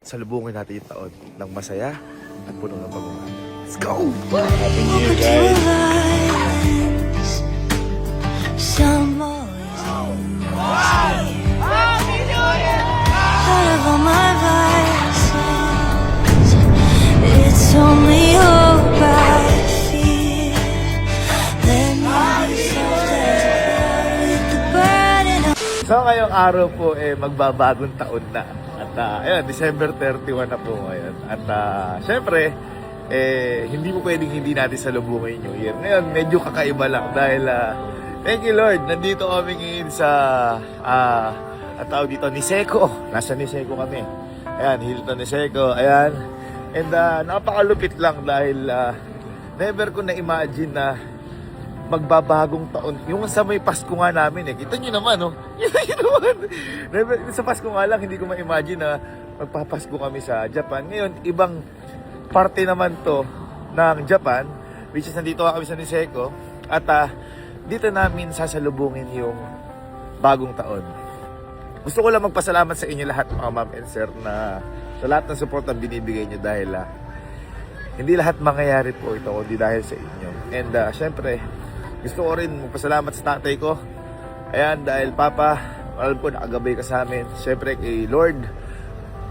Salubungin natin yung taon ng masaya at puno ng pagmamahal. Let's go! Happy New Year, guys! Some always Happy New Year! Out of all my vices, it's only hope I feel. Let me be soft with the burden of So ngayong araw po magbabagong taon na. At ayun, December 31 na po ngayon. At syempre, hindi mo pwedeng hindi natin salubungin yung year. Ngayon, medyo kakaiba lang dahil thank you Lord, nandito kami ngayon sa tawag dito, Niseko. Nasa Niseko kami. Ayan, Hilton Niseko. Ayan. And napakalupit lang dahil never ko na-imagine na magbabagong taon. Yung sa may Pasko nga namin kita nyo naman, no? Yun naman. Sa Pasko nga lang, hindi ko ma-imagine na magpapasko kami sa Japan. Ngayon, ibang parte naman to ng Japan, which is nandito kami sa Niseko. At dito namin sasalubungin yung bagong taon. Gusto ko lang magpasalamat sa inyo lahat, mga ma'am and sir, na sa lahat ng support na binibigay nyo dahil hindi lahat mangyayari po ito kundi dahil sa inyo. And syempre, gusto ko rin magpasalamat sa tatay ko. Ayan, dahil Papa, alam ko nakagabay ka sa amin. Siyempre kay Lord.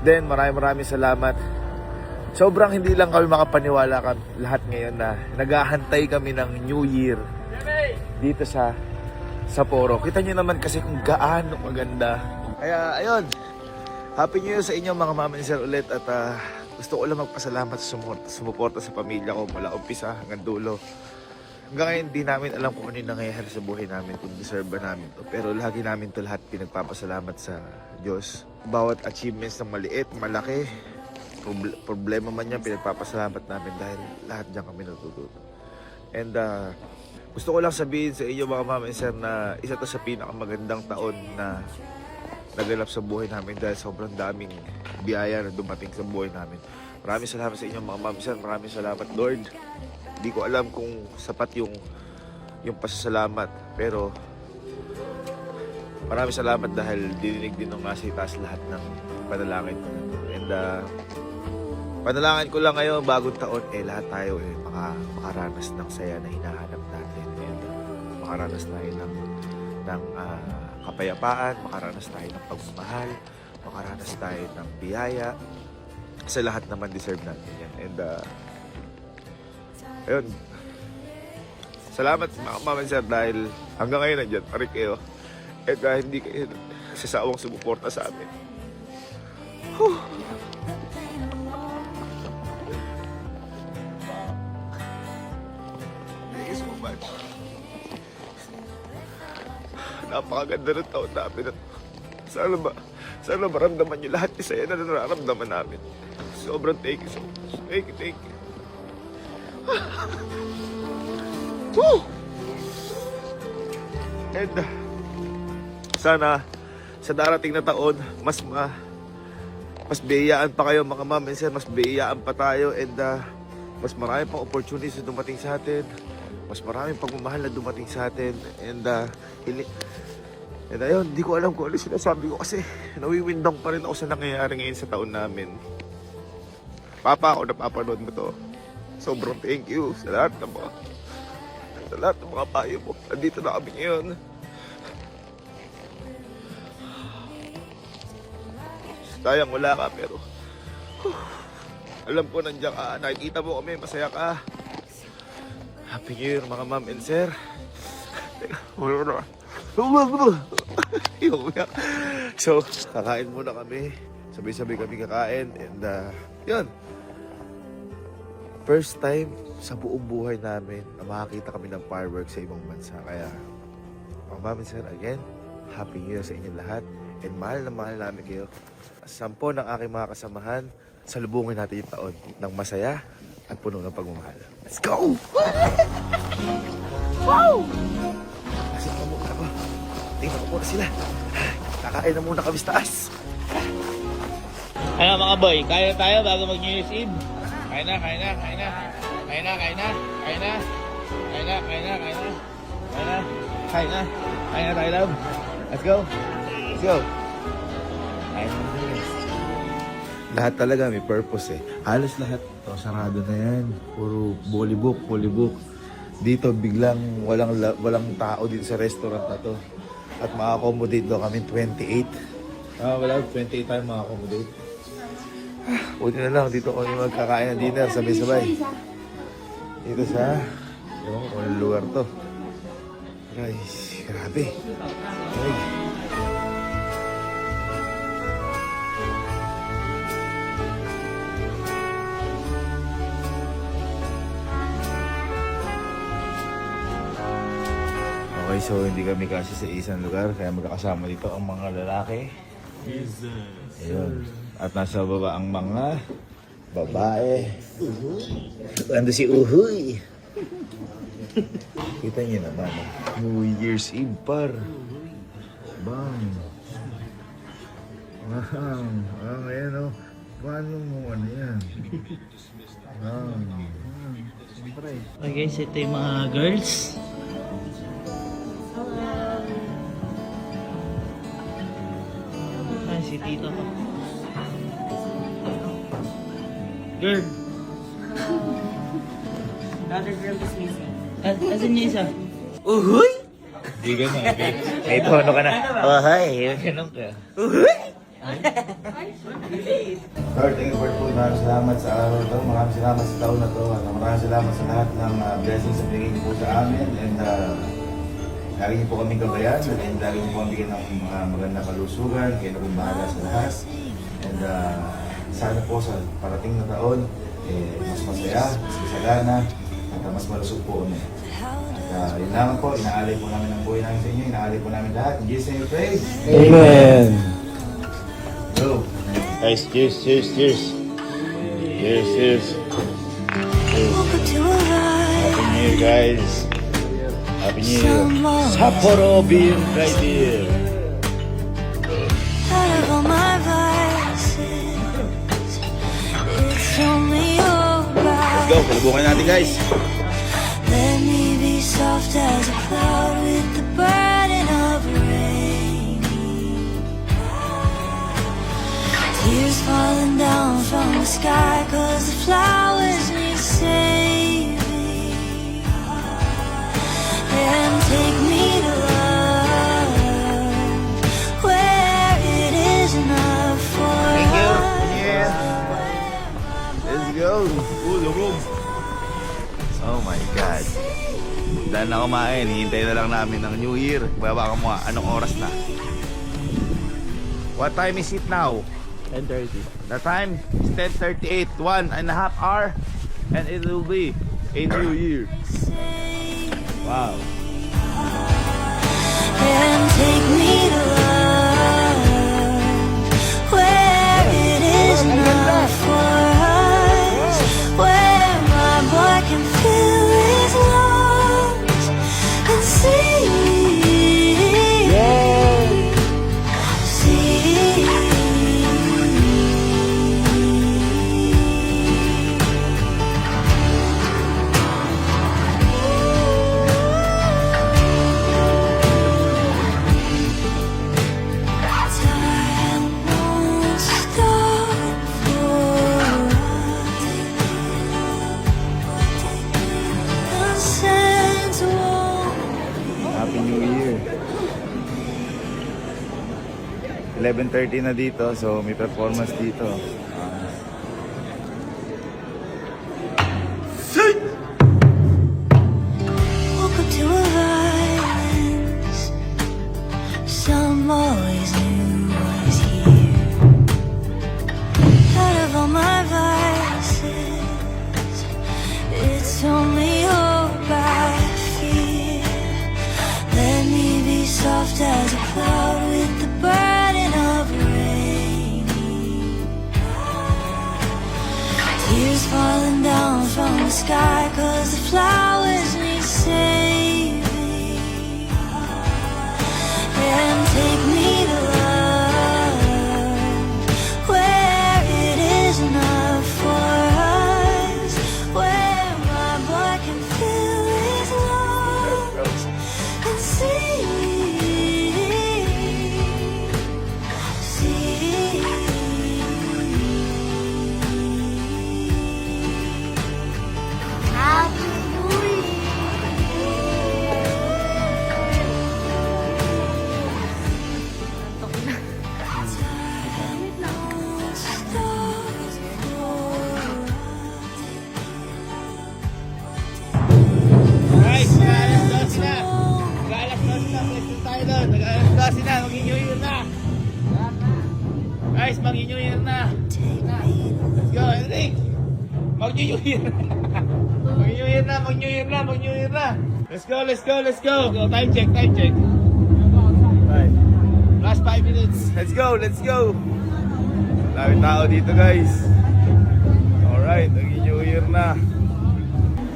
Then maraming salamat. Sobrang hindi lang kami makapaniwala lahat ngayon na naghahantay kami ng New Year dito sa Sapporo. Kita nyo naman kasi kung gaano maganda. Kaya ayun, Happy New Year sa inyo mga mama and sir ulit. At gusto ko lang magpasalamat sa sumuporta sa pamilya ko mula umpisa hanggang dulo. Hanggang ngayon, di namin alam kung ano yung nangyayari sa buhay namin, kung deserve ba namin to. Pero lagi namin to lahat pinagpapasalamat sa Diyos. Bawat achievements na maliit, malaki, problema man yan, pinagpapasalamat namin dahil lahat dyan kami natututo. And gusto ko lang sabihin sa inyo mga mama and sir na isa to sa pinakamagandang taon na naganap sa buhay namin dahil sobrang daming biyaya na dumating sa buhay namin. Maraming salamat sa inyo mga mama and sir, maraming salamat Lord. Hindi ko alam kung sapat yung pasasalamat, pero maraming salamat dahil dininig din ng nasa itaas lahat ng panalangin ko. And panalangin ko lang ngayon, bagong taon, lahat tayo makaranas ng saya na hinahanap natin. And makaranas tayo ng kapayapaan, makaranas tayo ng pagmamahal, makaranas tayo ng biyaya. Sa lahat naman deserve natin yan. And ayun, salamat mga mama and sir dahil hanggang ngayon nandiyan pa rin kayo at hindi kayo sasawang sumuporta sa amin. Thank you so much. Napakaganda ng taon namin at sana maramdaman nyo lahat yung saya na nararamdaman namin. Sobrang thank you so much. Thank you. Woo! And sana sa darating na taon mas biyayaan pa kayo mga ma'am and sir, mas biyayaan pa tayo and mas marami pang opportunities na dumating sa atin, mas maraming pagmamahal na dumating sa atin and ayun, hindi ko alam kung ano sinasabi ko kasi nawiwindang pa rin ako sa nangyayari ngayon sa taon namin. Papa, ako napapanood mo to. Sobrang thank you sa lahat ng mga payo mo. Andito na kami ngayon. Sayang wala ka pero alam ko nandiyan ka. Nakikita mo kami, masaya ka. Happy New Year mga ma'am and sir. So, kakain muna kami. Sabay-sabay kami kakain and yun. First time sa buong buhay namin na makakita kami ng fireworks sa ibang bansa. Kaya, mga ma'am and sir, again, Happy New Year sa inyong lahat. And mahal na mahal namin kayo. Sampo ng aking mga kasamahan, salubungin natin yung taon ng masaya at puno ng pagmamahal. Let's go! Wow! Kasi na muna ako. Tingnan ko muna sila. Kakain na muna kami sa taas. Ano mga boy, kaya tayo bago mag New Year's Eve? Kain na. Kain na tayo, love. Let's go. Let's go. Kain na. Lahat talaga may purpose eh. Halos lahat to sarado na yan. Puro polybook. Dito biglang walang tao dito sa restaurant na to. At ma-accommodate daw kami 28. Wala, 28 tayo ma-accommodate. Buti na lang, dito kami magkakain ng dinner sabay-sabay. Dito sa, ewan ko kung anong lugar to. Guys, grabe. Ay. Okay, so hindi kami kasi sa isang lugar, kaya magkakasama dito ang mga lalaki. Ayun. At nasa baba ang mga babae. Ando si Uhuy. Kita niyo naman. New Year's Eve, par. Bang. Bang. Bang, ayan o. Paano mo ano yan? Bang. Okay guys, ito yung mga girls. Ay, si Tito ko. Girl. Another girl is missing. Asan niya isa? Uhuy! Hindi ka na. Kahit ano ka na. Oh, hi. Ganun ka. Lord, thank you for po. Maraming salamat sa araw to. Maraming salamat sa taon na to. At maraming salamat sa lahat ng blessings na binigay niyo po sa amin. And lagi niyo po kami gabayan. And lagi niyo po kami bigyan ng mga magandang kalusugan. Kayo na pong bahala sa lahat. And sana po sa parating na taon, mas masaya, mas masagana, at mas malusog po kami. At yun lamang po, inaalay po namin ang buhay namin sa inyo. Inaalay po namin lahat. In Jesus' name we pray. Amen. Go! Guys, cheers. Cheers. Woke up to a life. Happy New Year, guys. Happy New Year. Sapporo Beer right here. Out of all my vices, it's only your Let's go! Palubukan natin, guys! Let me be soft as a cloud with the burden of rain. Tears falling down from the sky, 'cause the flowers need saving. And take me to love where it is enough for Thank you. us. Yeah. Let's go! Lubog! Oh my God! Dahil na kumain, hihintay na lang namin ng New Year. Baba ka mo, anong oras na? What time is it now? 10:30. The time is 10:38, 1.5 hour, and it will be a new year. Wow. And take me to love where it is not for us, where my boy can fill his lungs and see. Happy New Year. 11:30 na dito, so may performance dito. Woke up to a violence some always knew was here. Out of all my vices, it's only hope I fear. Let me be soft as a cloud with the burden of rain. Tears falling down from the sky, 'cause the flowers need saving. And take me to love where it is enough for us, where my boy can fill his lungs and see. ano, nag-alas na, mag-New Year na. Guys, mag-New Year na. Let's go, Enric. Mag-New Year. Mag-New Year na, mag-New Year na, mag-New Year na. Let's go, let's go, let's go. Go, time check, time check. Right. Last 5 minutes. Let's go, let's go. Daming tao dito, guys. Alright, mag-New Year na.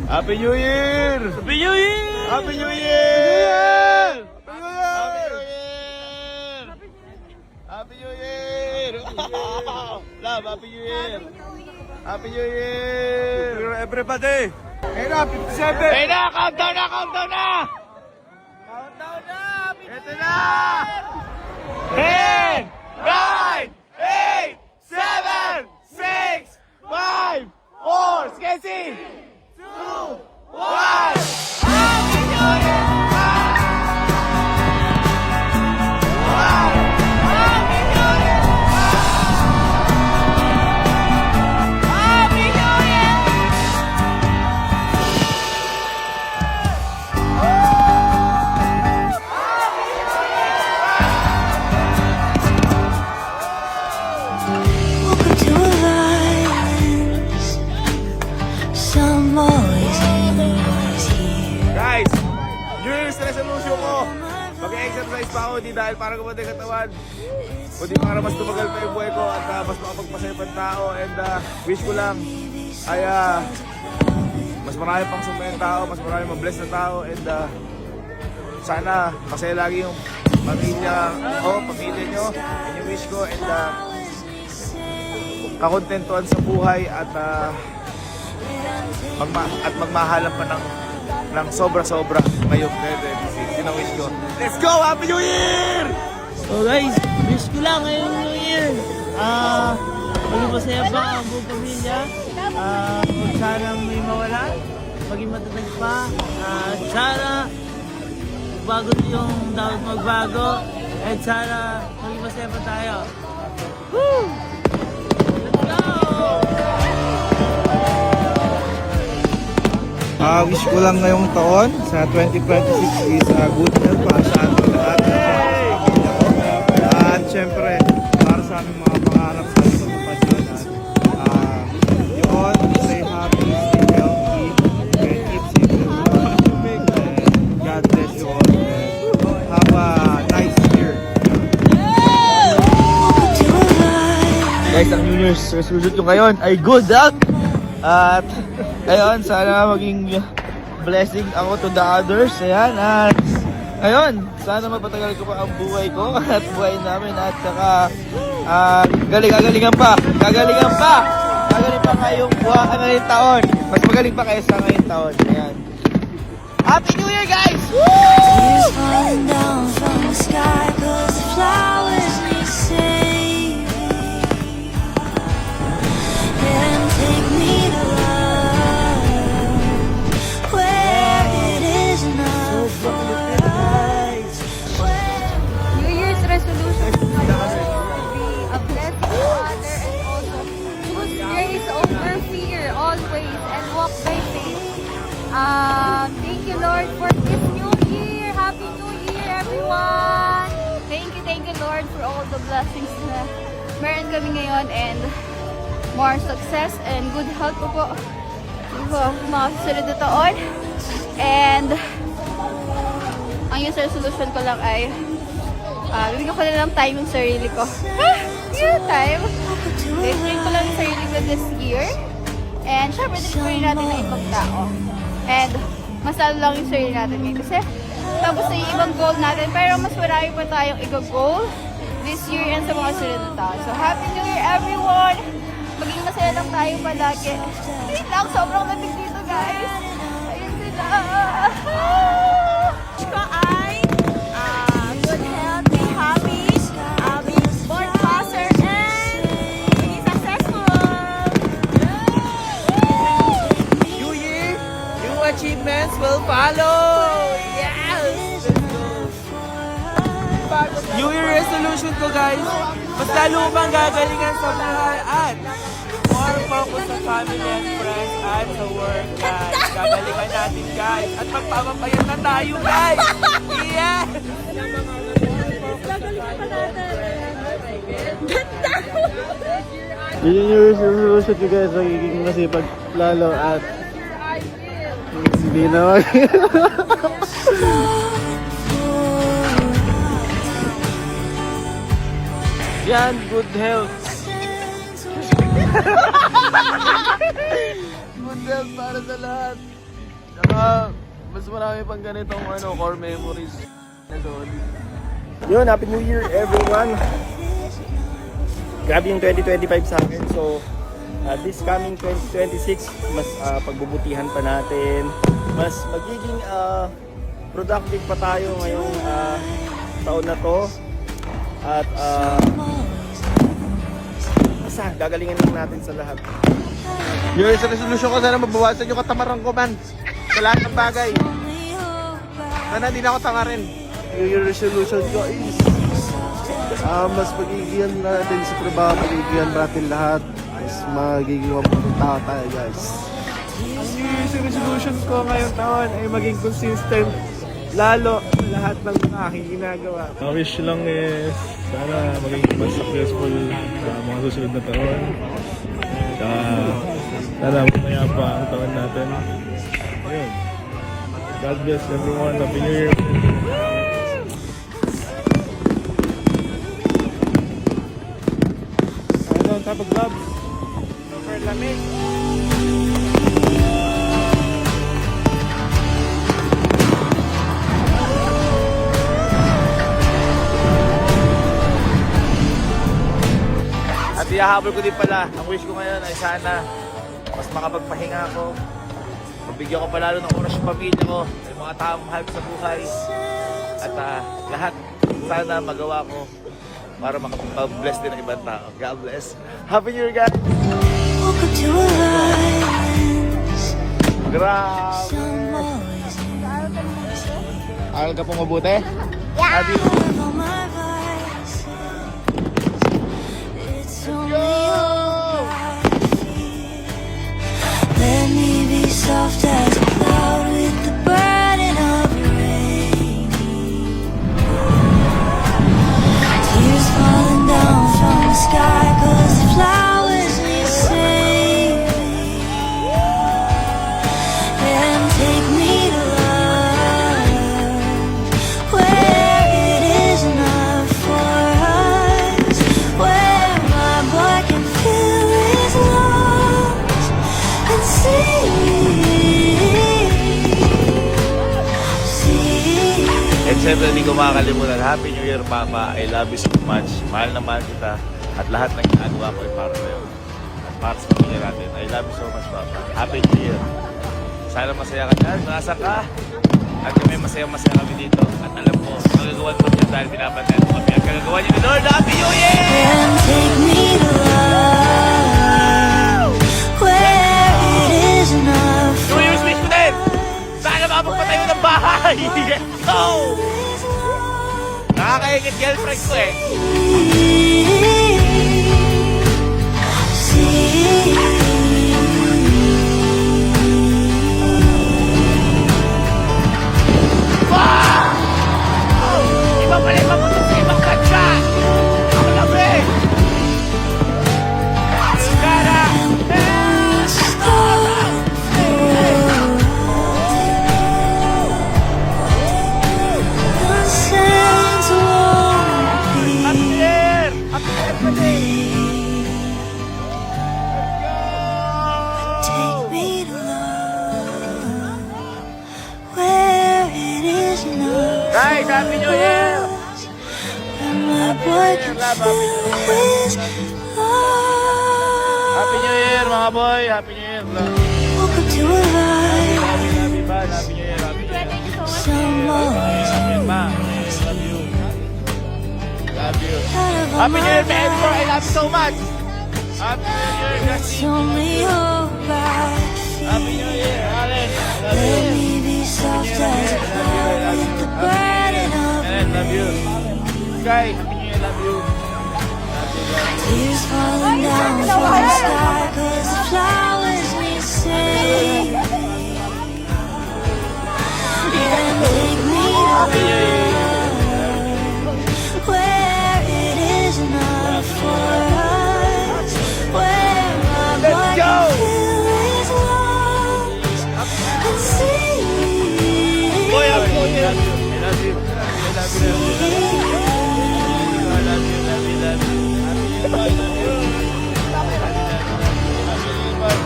Happy New Year! Happy New Year! Happy New Year! Happy New Year! Happy New Year! Love, Happy New Year! Happy New Year! Everybody! Hey na, 57! Hey na, countdown na, countdown na! Countdown na! Ito na! 10, 9, 8, 7, 6, 5, 4, Sketchy! 2, 1! Happy New Year! Happy New Year! Happy New Year! Welcome to violence. Some always in, always here. Guys, New Year's resolution ko. Mag-exercise pa ako, di dahil para gumanda yung katawan. Kundi para mas tumagal pa yung buhay ko at mas makapagpasaya pang tao. And wish ko lang ay mas marami pang sumayang tao, mas marami mabless na tao. And sana masaya lagi yung pamilya nyo. Yun yung wish ko. And kakontentuhan sa buhay at magmahalan pa ng sobra-sobra ngayong 2026. Yun ang wish ko. Let's go! Happy New Year! So guys, wish ko lang ngayong New Year. Maging masaya pa ang buong pamilya. Huwag sanang may mawala. Maging matatag pa. Sana bago yung dapat magbago. At sana maging masaya pa tayo. Woo! Let's go! Wish ko lang ngayong taon sa 2026 is good health para sa ating lahat. At syempre, para sa aming mga pangarap sa ating kapatid. Yun, stay happy, stay healthy, and keep safe everyone. And God bless you all. And have a nice year. Guys, ang New Year's resolution ko ngayon ay good health. At ayun, sana maging blessing ako to the others. Ayan, at ayun, sana mapatagal ko pa ang buhay ko at buhay namin. At saka gagalingan pa ngayong ngayong taon. Mas magaling pa kayo sa ngayong taon. Ayan. Happy New Year, guys! Tears falling down from the sky 'cause the flowers need saving. And take me to love where it is not for us. New Year's resolution to be a blessing to others and also choose grace over fear always and walk by faith. Thank you, Lord, for this new year. Happy New Year, everyone! Thank you, Lord, for all the blessings na meron kami ngayon and more success and good health po sa mga susunod na taon. And ang yung resolution ko lang ay bibigyan ko na lang time yung sarili ko. Time. Bibigyan ko lang yung sarili ko this year. And syempre, din natin ng ibang tao. And masalo lang yung sarili natin ngayon. Kasi tapos na yung ibang goal natin. Pero mas marami pa tayong i-goal this year and sa mga sunod na taon. So, Happy New Year, everyone! Maging masaya lang tayo palagi. Wait lang, sobrang lamig dito, guys. Ayun sila. Ko ay good health, be happy, be born faster, and be successful. New Year, new achievements will follow. Yes! Let's go. New Year resolution ko, guys. Mas lalo pang gagalingan sa buhay at more focus sa family and friends at sa work, guys. God babalikan natin guys. At magpapapayat na tayo guys. Yeah! Yun yung resolution ko guys, magiging masipag lalo at hindi na Yan, good health. Good health para sa lahat. Saka, mas marami pang ganitong core memories na doon. Yun, Happy New Year everyone! Grabe yung 2025 sa akin. So, this coming 2026, mas pagbubutihan pa natin. Mas magiging productive pa tayo ngayong taon na to. At basta, gagalingin lang natin sa lahat. Yung sa resolution ko, sana mabawasan yung katamaran ko man. Sa lahat ng bagay. Sana hindi na ako tanga rin. Yung resolution ko is mas pagigihan natin sa trabaho, pagigihan natin lahat. Mas magiging mabuting tao tayo guys. Ang New Year's resolution ko ngayong taon ay maging consistent lalo lahat ng aking ginagawa. Ang wish lang is sana maging mas successful sa mga susunod na taon. Sana mamaya pa ang taon natin. Ayun. God bless everyone. Happy New Year. Ano, tapos gloves. Super lamig. At ihahabol ko din pala, ang wish ko ngayon ay sana mas makapagpahinga ako. Mabigyan ko palalo ng oras yung pamilya ko, yung mga taong mahal ko sa buhay. At lahat sana magawa ko para makapag-bless din ng ibang tao. God bless. Happy New Year, guys! Woke up to a violence. Grabe! Some boys Aral ka po mabuti? out of all my vices. It's only hope I feel. Let me be soft as a cloud with the burden of rain. Tears falling down from the sky 'cause the flowers need saving. And take me to love where it is enough for us, where my boy can feel his lungs and see. And syempre, hindi ko makakalimutan. Happy New Year, Papa. I love you so much. Mahal na mahal kita. At lahat ng ginagawa ko ay para sa'yo. At para sa pamilya natin. I love you so much, Papa. Happy New Year. Sana masaya ka dyan. Nasa ka. At kami masaya-masaya kami dito. At alam ko, magagawan mo dyan dahil pinapantayan mo kami. At kagagawa niyo ni Lord. Happy New Year! And take me to love where it is enough New Year's wish ko din! Sana makapagpatayo ng bahay! Let's go! Nakakaingit girlfriend ko eh. Iba pala yung mabuto sa ibang kanta! Ako lang eh! Gara! Happy Year! Happy Year pa din! Take me to love where it is enough. Guys, Happy New Year! And my boy can feel his Happy love. New Year mga boy! Happy New Year! Woke up to a light. Happy bad! Happy New Year! Happy New Year! Some boys Happy Year, ma! Love you! Love you! out of all Happy New my Year, man! I love you so much! Happy New Year, It's Justin! only hope I Happy New Year, Alex! Love let you! me be soft as a cloud with the burden of Alex, love you! Sky, Happy New Year, love you! tears falling down from the sky 'cause the flowers need saving.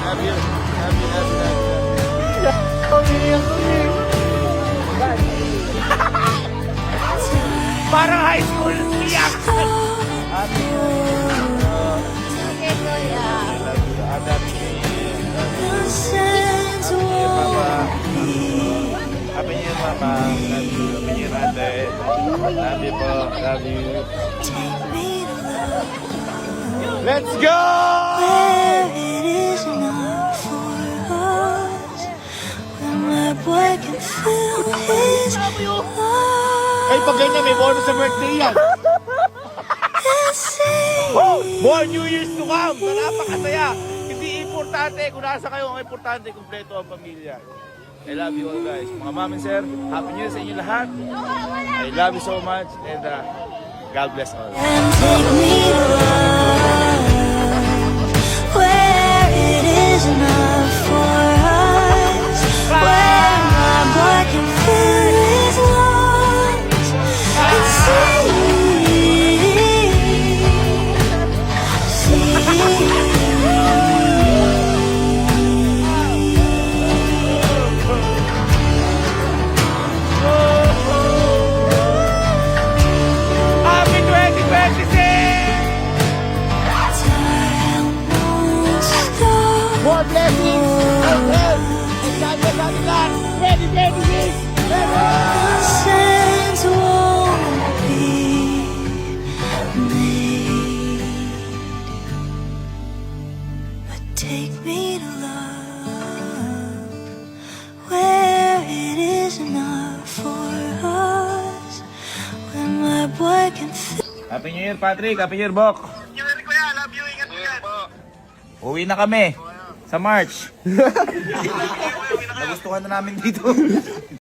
Love you. Love you, love you, love you. Parang high school iyak. Okay, Kuya. The sands won't Happy New Year, Mama. Love you. Happy New Year, Ate. Love you po. Love you. take me to love Let's go! where it is not for us. When my boy can feel his love Ay, pag ganyan, may bonus sa birthday yan. and see. More New Year's to come! Na napakasaya! Hindi importante kung nasa kayo, ang importante, kumpleto ang pamilya. I love you all guys. Mga mami sir, Happy New Year sa inyo lahat. I love you so much and God bless all. And take me to love where it is not for us. Where my boy can feel his lungs and Happy 2026! More blessings, health, and God bless ating lahat. 2026! sands won't be made, but take me to love where it is not for us. When my boy can feel. Happy New Year, Patrick. Happy New Year, Bok. New Year, kuya. Love you. Ingat ka. Uwi na kami sa March. Nagustuhan na namin dito.